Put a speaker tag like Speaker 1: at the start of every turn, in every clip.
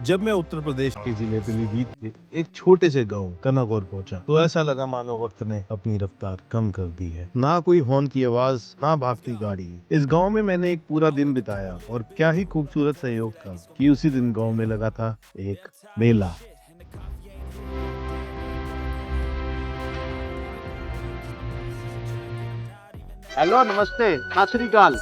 Speaker 1: जब मैं उत्तर प्रदेश के जिले पीलीभीत के एक छोटे से गांव कनागौर पहुंचा तो ऐसा लगा मानो वक्त ने अपनी रफ्तार कम कर दी है। ना कोई हॉर्न की आवाज, ना भागती गाड़ी। इस गांव में मैंने एक पूरा दिन बिताया और क्या ही खूबसूरत संयोग था कि उसी दिन गांव में लगा था एक मेला।
Speaker 2: हेलो, नमस्ते, सत श्री अकाल।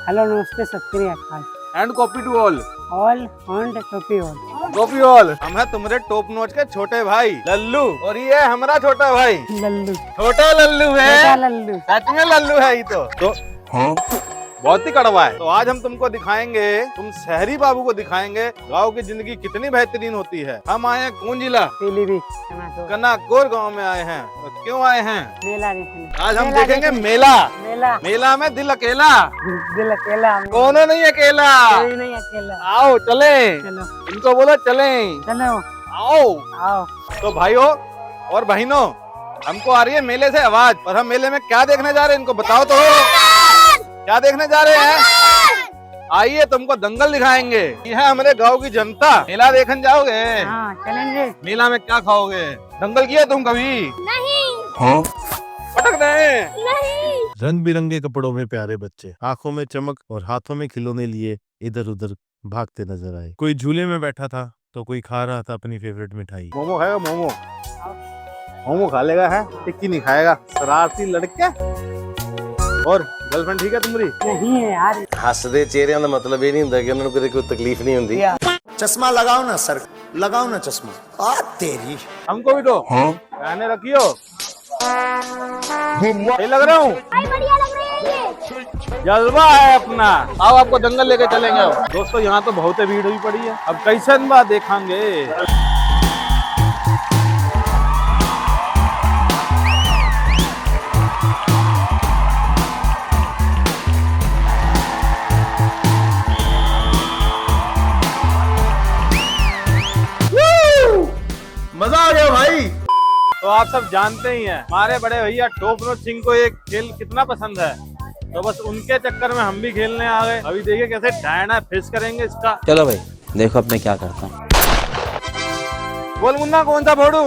Speaker 3: हेलो नमस्ते सत श्री अकाल।
Speaker 2: And copy to all.
Speaker 3: All and copy all.
Speaker 2: Copy all. हम है तुम्हारे टॉप नॉच के छोटे भाई लल्लू और ये है हमारा छोटा भाई
Speaker 3: लल्लू।
Speaker 2: छोटा लल्लू है।
Speaker 3: छोटा लल्लू।
Speaker 2: सच में लल्लू है ये तो हाँ? बहुत ही कड़वा है। तो आज हम तुमको दिखाएंगे, तुम शहरी बाबू को दिखाएंगे गांव की जिंदगी कितनी बेहतरीन होती है। हम आए हैं कौन जिला?
Speaker 3: पीलीभीत
Speaker 2: कनागौर गांव में आए हैं। और क्यों आए हैं?
Speaker 3: मेला देखने।
Speaker 2: आज हम देखेंगे मेला। मेला में दिल अकेला।
Speaker 3: दिल अकेला।
Speaker 2: कौन नहीं अकेला?
Speaker 3: कोई नहीं अकेला।
Speaker 2: आओ चले।
Speaker 3: चलो
Speaker 2: इनको बोलो चले।
Speaker 3: चलो
Speaker 2: आओ।
Speaker 3: आओ।
Speaker 2: तो भाइयों और बहनों, हमको आ रही है मेले से आवाज और हम मेले में क्या देखने जा रहे हैं इनको बताओ तो। क्या देखने जा रहे हैं? आइए तुमको दंगल दिखाएंगे। ये है हमारे गांव की जनता। मेला देखने जाओगे?
Speaker 3: हाँ चलेंगे।
Speaker 2: मेला में क्या खाओगे? दंगल किया तुम कभी?
Speaker 4: नहीं।
Speaker 2: हाँ? पटक रहे?
Speaker 4: नहीं।
Speaker 1: रंग बिरंगे कपड़ों में प्यारे बच्चे आंखों में चमक और हाथों में खिलौने लिए इधर उधर भागते नजर आए। कोई झूले में बैठा था तो कोई खा रहा था अपनी फेवरेट मिठाई।
Speaker 2: मोमो खाएगा? मोमो मोमो खा लेगा है, टिक्की नहीं खाएगा। शरारती लड़के। और गर्लफ्रेंड ठीक है तुम्हारी?
Speaker 3: नहीं है यार।
Speaker 5: हसदे चेहरिਆਂ ਦਾ मतलब ਇਹ ਨਹੀਂ ਹੁੰਦਾ ਕਿ ਉਹਨਾਂ ਨੂੰ ਕਦੇ ਕੋਈ ਤਕਲੀਫ नहीं ਹੁੰਦੀ।
Speaker 6: चश्मा लगाओ ना सर, लगाओ ना चश्मा। आ तेरी।
Speaker 2: हमको भी तो कहने रखियो। सही लग रहा हूँ?
Speaker 4: बढ़िया लग रही है ये।
Speaker 2: जज्बा है अपना। आओ आपको दंगल लेके चलेंगे। दोस्तों यहाँ तो बहुत भीड़ हुई पड़ी है। अब कैसे बात देखेंगे।
Speaker 6: मजा आ गया भाई।
Speaker 2: तो आप सब जानते ही हैं हमारे बड़े भैया टॉप नॉच सिंह को ये खेल कितना पसंद है। तो बस उनके चक्कर में हम भी खेलने आ गए। अभी देखिए कैसे डायना फिश करेंगे इसका।
Speaker 7: चलो भाई देखो अब मैं क्या करता हूँ।
Speaker 2: बोल मुन्ना कौन सा फोड़ू?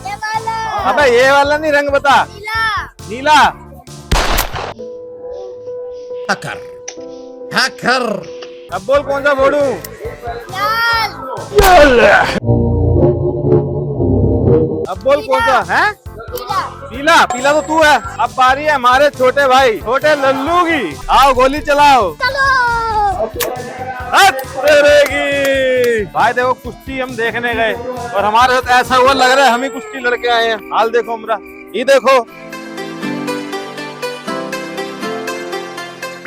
Speaker 4: ये वाला।
Speaker 2: अबे ये वाला नहीं, रंग बता।
Speaker 4: नीला।
Speaker 2: नीला। अब बोल कौन सा फोड़ू?
Speaker 4: लाल।
Speaker 2: अब बोल कौन सा है?
Speaker 4: पीला।
Speaker 2: पीला। पीला तो तू है। अब बारी है हमारे छोटे भाई छोटे लल्लू की। आओ गोली चलाओ।
Speaker 4: चलो।
Speaker 2: हट तेरे की। भाई देखो कुश्ती हम देखने गए और हमारे साथ ऐसा हुआ लग रहा है हम ही कुश्ती लड़के आए हैं। हाल देखो हमारा, ये देखो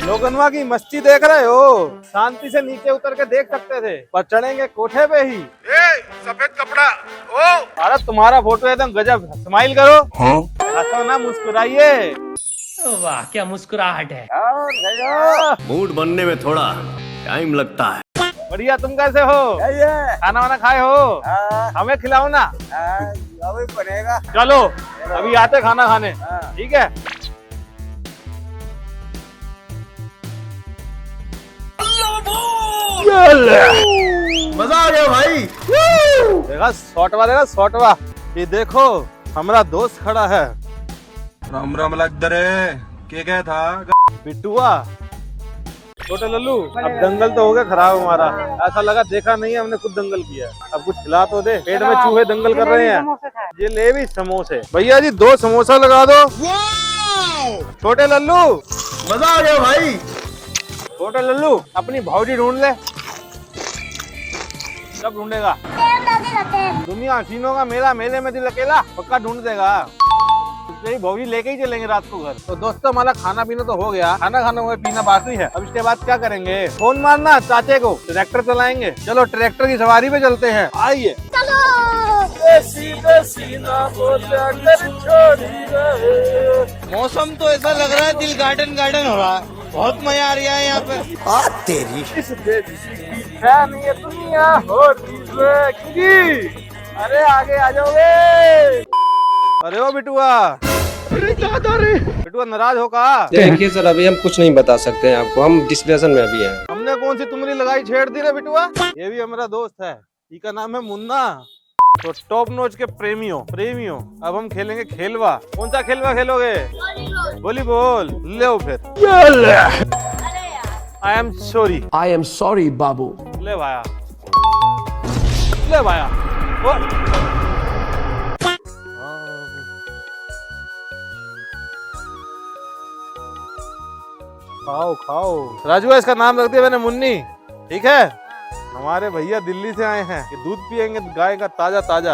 Speaker 2: लोगनवा की मस्ती देख रहे हो। शांति से नीचे उतर के देख सकते थे पर चढ़ेंगे कोठे पे ही। सफेद कपड़ा। ओ अरे तुम्हारा फोटो एकदम गजब। स्माइल करो। हंसो ना, मुस्कुराइए।
Speaker 8: वाह क्या मुस्कुराहट है।
Speaker 5: मूड बनने में थोड़ा टाइम लगता है।
Speaker 2: बढ़िया, तुम कैसे हो? खाना वाना खाए हो? हमें खिलाओ ना।
Speaker 6: अभी बनेगा।
Speaker 2: चलो अभी आते खाना खाने। ठीक है।
Speaker 6: मजा आ गया भाई।
Speaker 2: देखा शॉटवा, देखा शॉटवा। ये देखो हमारा दोस्त खड़ा है।
Speaker 9: राम राम लग रे के क्या था
Speaker 2: बिट्टुआ। छोटे लल्लू अब दंगल तो हो गया खराब हमारा। ऐसा लगा देखा नहीं है हमने, खुद दंगल किया। अब कुछ खिला तो दे, पेट में चूहे दंगल कर रहे हैं। ये ले भी समोसे। भैया जी 2 समोसा लगा दो। छोटे लल्लू
Speaker 6: मजा आ गया भाई।
Speaker 2: छोटे लल्लू अपनी भौजी ढूंढ ले। कब ढूंढेगा? दुनिया हसीनों का मेला, मेले में दिल अकेला। पक्का ढूंढ देगा। तेरी भौजी लेके ही चलेंगे रात को घर। तो दोस्तों हमारा खाना पीना तो हो गया। खाना खाना हुआ, पीना बाकी है। अब इसके बाद क्या करेंगे? फोन मारना चाचे को, ट्रैक्टर चलाएंगे। चलो ट्रैक्टर की सवारी पे चलते हैं। आइए।
Speaker 8: मौसम तो ऐसा लग रहा है दिल गार्डन गार्डन हो रहा है। बहुत मजा आ रहा है यहाँ पे।
Speaker 6: आ तेरी।
Speaker 2: इस देश की फैन ये दुनिया होती है। अरे आगे आ जाओगे। अरे ओ बिटुआ। बिटुआ नाराज हो का?
Speaker 7: देखिए सर अभी हम कुछ नहीं बता सकते हैं आपको, हम डिस्कशन में अभी हैं।
Speaker 2: हमने कौन सी तुम्हारी लगाई छेड़ दी रे बिटुआ? ये भी हमारा दोस्त है। इसका नाम है मुन्ना। तो टॉप नॉच के प्रेमियों अब हम खेलेंगे खेलवा। कौन सा खेलवा खेलोगे? वॉलीबॉल। ले फिर। आई एम सॉरी बाबू। ले भाया, ले भाया। खाओ खाओ। राजू इसका नाम रख दिया मैंने मुन्नी, ठीक है? हमारे भैया दिल्ली से आए हैं कि दूध पियेंगे गाय का ताजा ताजा।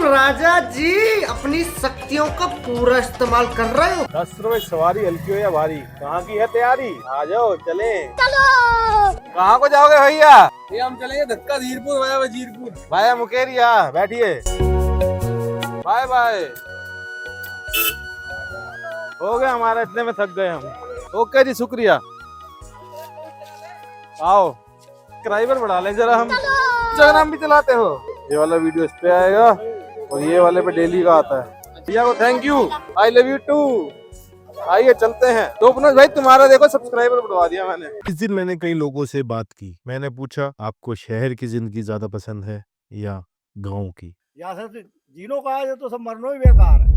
Speaker 8: राजा जी अपनी शक्तियों का पूरा इस्तेमाल कर रहे हो।
Speaker 2: 10 रुपए सवारी, हल्की हो या भारी? कहाँ की है तैयारी? आ जाओ चले।
Speaker 4: चलो।
Speaker 2: कहाँ को जाओगे भैया?
Speaker 8: ये हम चलेंगे धक्का धीरपुर वाया वजीरपुर।
Speaker 2: भाया मुकेरिया बैठिए। Bye bye. हो गया हमारा, इतने में थक गए हम। ओके जी, शुक्रिया। आओ ड्राइवर बढ़ा ले जरा, हम इंस्टाग्राम भी चलाते हो। ये वाला वीडियो इस पे आएगा और ये वाले पे डेली का आता है। भैया को thank you, I love you too. आइए चलते हैं। तो अपना भाई तुम्हारा देखो सब्सक्राइबर बढ़वा दिया मैंने।
Speaker 1: इस दिन मैंने कई लोगों से बात की। मैंने पूछा, आपको शहर की जिंदगी ज्यादा पसंद है या गांव की?
Speaker 6: यहाँ से जीनो का है तो सब मरनो ही बेकार है।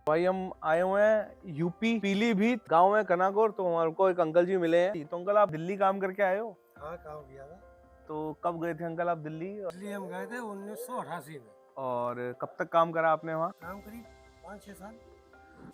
Speaker 2: भाई हम आए हुए हैं यूपी पीलीभीत, गांव है कनाकोर। तो हमारे को एक अंकल जी मिले हैं। तो अंकल आप दिल्ली काम करके आए हो?
Speaker 6: हाँ, काम किया था।
Speaker 2: तो कब गए थे अंकल आप दिल्ली?
Speaker 6: दिल्ली हम गए थे 1988 में।
Speaker 2: और कब तक काम करा आपने वहाँ?
Speaker 6: काम करीब 5-6 साल।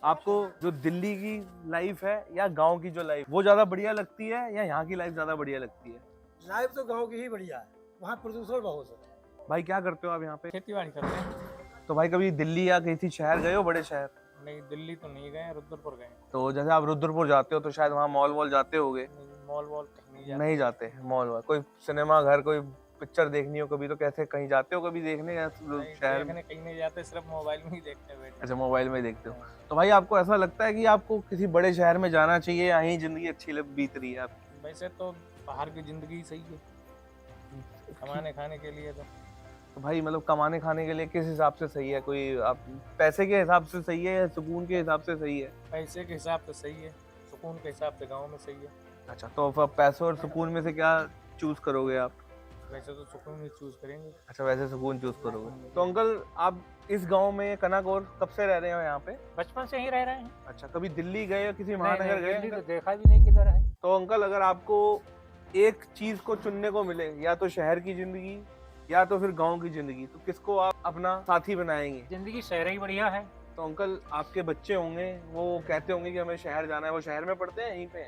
Speaker 2: आपको जो दिल्ली की लाइफ है या गांव की जो लाइफ, वो ज्यादा बढ़िया लगती है या यहाँ की लाइफ ज्यादा बढ़िया लगती है?
Speaker 6: लाइफ तो गांव की ही बढ़िया है, वहाँ प्रदूषण बहुत है।
Speaker 2: भाई क्या करते हो आप यहाँ पे?
Speaker 3: खेती बाड़ी करते हैं।
Speaker 2: तो भाई कभी दिल्ली या किसी शहर गए हो, बड़े शहर?
Speaker 3: नहीं, दिल्ली तो नहीं गए, रुद्रपुर गए।
Speaker 2: तो जैसे आप रुद्रपुर जाते हो तो शायद वहाँ मॉल वॉल जाते होगे?
Speaker 3: मॉल वॉल कहीं
Speaker 2: नहीं जाते मॉल वॉल। कोई सिनेमा घर, कोई पिक्चर देखनी हो कभी तो कैसे कहीं जाते हो कभी देखने या शहर में?
Speaker 3: कहीं नहीं जाते, सिर्फ मोबाइल में ही देखते हैं।
Speaker 2: अच्छा, मोबाइल में ही देखते हो। तो भाई आपको ऐसा लगता है कि आपको किसी बड़े शहर में जाना चाहिए, यहीं जिंदगी अच्छी बीत रही है आपकी?
Speaker 3: वैसे तो बाहर की जिंदगी सही है कमाने खाने के लिए।
Speaker 2: तो भाई मतलब कमाने खाने के लिए किस हिसाब से सही है? कोई आप पैसे के हिसाब से सही है या सुकून के हिसाब से सही है?
Speaker 3: पैसे के हिसाब से सही है, सुकून के हिसाब से गांव में सही है।
Speaker 2: अच्छा, तो फिर पैसे और सुकून में से क्या चूज करोगे आप?
Speaker 3: वैसे तो सुकून ही चूज करेंगे।
Speaker 2: अच्छा, वैसे सुकून चूज करोगे। तो अंकल आप इस गांव में कनाकोर कब से रह रहे हो यहाँ पे?
Speaker 3: बचपन से ही रह रहे हैं।
Speaker 2: अच्छा, कभी दिल्ली गए हो, किसी महानगर गए?
Speaker 3: दिल्ली तो देखा भी नहीं किधर है।
Speaker 2: तो अंकल अगर आपको एक चीज को चुनने को मिले, या तो शहर की जिंदगी या तो फिर गांव की जिंदगी, तो किसको आप अपना साथी बनाएंगे?
Speaker 3: जिंदगी शहर ही बढ़िया है।
Speaker 2: तो अंकल आपके बच्चे होंगे, वो कहते होंगे कि हमें शहर जाना है, वो शहर में पढ़ते हैं यहीं पे?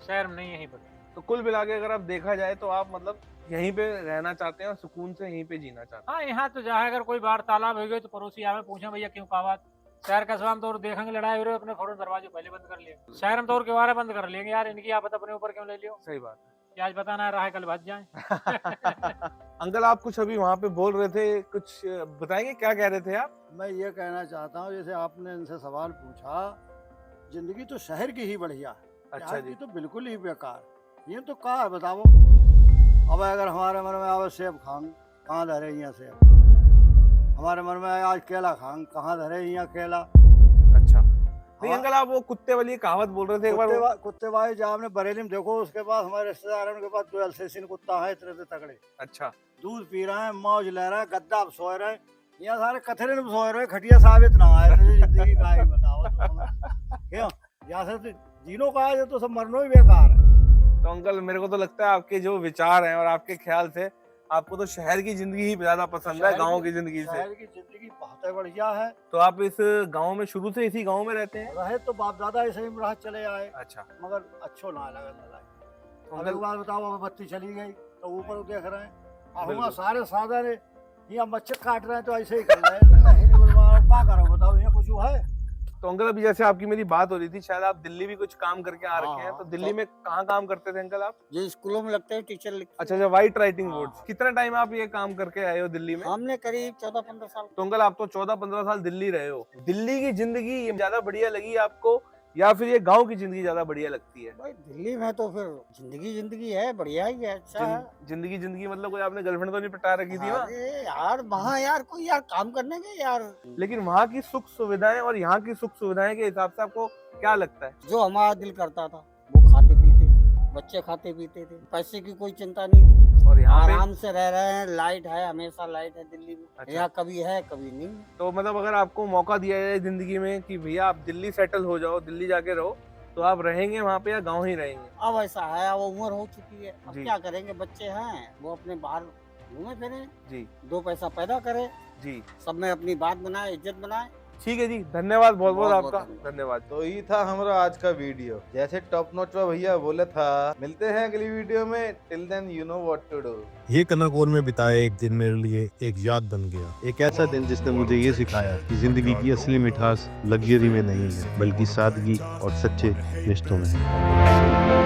Speaker 3: शहर में नहीं, यहीं पर।
Speaker 2: तो कुल मिला के अगर आप देखा जाए तो आप मतलब यहीं पे रहना चाहते हैं और सुकून से यहीं पे जीना चाहते हैं?
Speaker 3: हाँ, यहाँ तो जहाँ अगर कोई वार्तालाप हो गई तो पड़ोसी आवे पूछे भैया क्यों का बात। शहर कस्बा में तो देखेंगे लड़ाई हो रही है, अपने फौरन दरवाजे पहले बंद कर लिए। शहर में तो और किवाड़े बंद कर लेंगे यार, इनकी आफत अपने ऊपर क्यों ले लियो।
Speaker 2: सही बात है।
Speaker 3: आज बताना रहा है, कल बच जाए।
Speaker 2: अंकल आप कुछ अभी वहाँ पे बोल रहे थे, कुछ बताएंगे क्या कह रहे थे आप?
Speaker 6: मैं ये कहना चाहता हूँ, जैसे आपने इनसे सवाल पूछा, जिंदगी तो शहर की ही बढ़िया है,
Speaker 2: अच्छा
Speaker 6: यहाँ
Speaker 2: जी।
Speaker 6: की तो बिल्कुल ही बेकार। ये तो कहा है बताओ। अब अगर हमारे मन में आवे सेब खान, कहाँ धरे यहाँ सेब? हमारे मन में आज केला खान, कहाँ धरे यहाँ केला?
Speaker 2: अच्छा, नहीं अंकल आप वो कुत्ते वाली कहावत बोल रहे थे एक बार।
Speaker 6: कुत्ते भाई जब आपने बरेली में देखो, उसके पास हमारे रिश्तेदार हैं, उनके पास 2 अल्सेशियन कुत्ता है, इतने से तगड़े।
Speaker 2: अच्छा,
Speaker 6: दूध पी रहे हैं, मौज ले रहे हैं, गद्दा पे सोए रहे हैं, यहाँ सारे कथरे में सोए रहे हैं, खटिया साबित ना आए। तो जिंदगी का ही बताओ क्यों? यहाँ से तो जीनो का है तो सब मरनो ही बेकार है।
Speaker 2: तो अंकल मेरे को तो लगता है आपके जो विचार हैं और आपके ख्याल से आपको तो शहर की जिंदगी ही ज्यादा पसंद है गांव की जिंदगी से।
Speaker 6: शहर की जिंदगी बहुत ही बढ़िया है।
Speaker 2: तो आप इस गांव में शुरू से इसी गांव में रहते हैं?
Speaker 6: रहे तो बाप दादा ऐसे ही रह चले आए,
Speaker 2: अच्छा,
Speaker 6: मगर अच्छो ना लगा लड़ाई।
Speaker 2: तो
Speaker 6: अब एक बात बताओ, अब बत्ती चली गई तो ऊपर देख रहे हैं, अब
Speaker 2: बिल्कुल।
Speaker 6: वहाँ सारे साधन है, यहाँ मच्छर काट रहे हैं तो ऐसे ही कर रहे हैं। क्या करो बताओ, यहाँ कुछ है?
Speaker 2: तो अंकल अभी जैसे आपकी मेरी बात हो रही थी, शायद आप दिल्ली भी कुछ काम करके आ रखे हैं।
Speaker 6: हाँ,
Speaker 2: तो दिल्ली में कहाँ काम करते थे अंकल आप?
Speaker 6: ये स्कूलों में लगते हैं टीचर लिखते
Speaker 2: अच्छा अच्छा, व्हाइट राइटिंग बोर्ड। कितना टाइम आप ये काम करके आए हो दिल्ली में?
Speaker 6: हमने करीब 14-15 साल।
Speaker 2: तो अंकल आप तो 14-15 साल दिल्ली रहे हो। दिल्ली की जिंदगी ये ज्यादा बढ़िया लगी आपको या फिर ये गांव की जिंदगी ज्यादा बढ़िया लगती है?
Speaker 6: भाई दिल्ली में तो फिर जिंदगी है, बढ़िया ही है, अच्छा है।
Speaker 2: जिंदगी मतलब कोई आपने गर्लफ्रेंड तो नहीं पटा रखी थी वहाँ?
Speaker 6: अरे यार वहाँ यार कोई यार काम करने के यार,
Speaker 2: लेकिन वहाँ की सुख सुविधाएं और यहाँ की सुख सुविधाएं के हिसाब से आपको क्या लगता है?
Speaker 6: जो हमारा दिल करता था वो खाते पीते, बच्चे खाते पीते थे, पैसे की कोई चिंता नहीं थी।
Speaker 2: और यहाँ पे
Speaker 6: आराम से रह रहे हैं, लाइट है, हमेशा लाइट है दिल्ली में।
Speaker 2: अच्छा।
Speaker 6: यहाँ कभी है कभी नहीं।
Speaker 2: तो मतलब अगर आपको मौका दिया जाए जिंदगी में कि भैया आप दिल्ली सेटल हो जाओ, दिल्ली जाके रहो, तो आप रहेंगे वहाँ पे या गाँव ही रहेंगे?
Speaker 6: अब ऐसा है, अब उम्र हो चुकी है, अब
Speaker 2: जी।
Speaker 6: क्या करेंगे, बच्चे हैं वो अपने बाहर घूमे फिरे,
Speaker 2: जी
Speaker 6: 2 पैसा पैदा करे,
Speaker 2: जी
Speaker 6: सब में अपनी बात बनाए, इज्जत बनाए।
Speaker 2: ठीक है जी, धन्यवाद बहुत बहुत
Speaker 6: बहुत-बहुत
Speaker 2: आपका धन्यवाद।
Speaker 1: तो ये था हमारा आज का वीडियो। जैसे टॉप नॉच में भैया बोला था, मिलते हैं अगली वीडियो में। Till then you know what to do. ये कनकौर में बिताया एक दिन मेरे लिए एक याद बन गया। एक ऐसा दिन जिसने मुझे ये सिखाया कि जिंदगी की असली मिठास लग्जरी में नहीं है, बल्कि सादगी और सच्चे रिश्तों में है।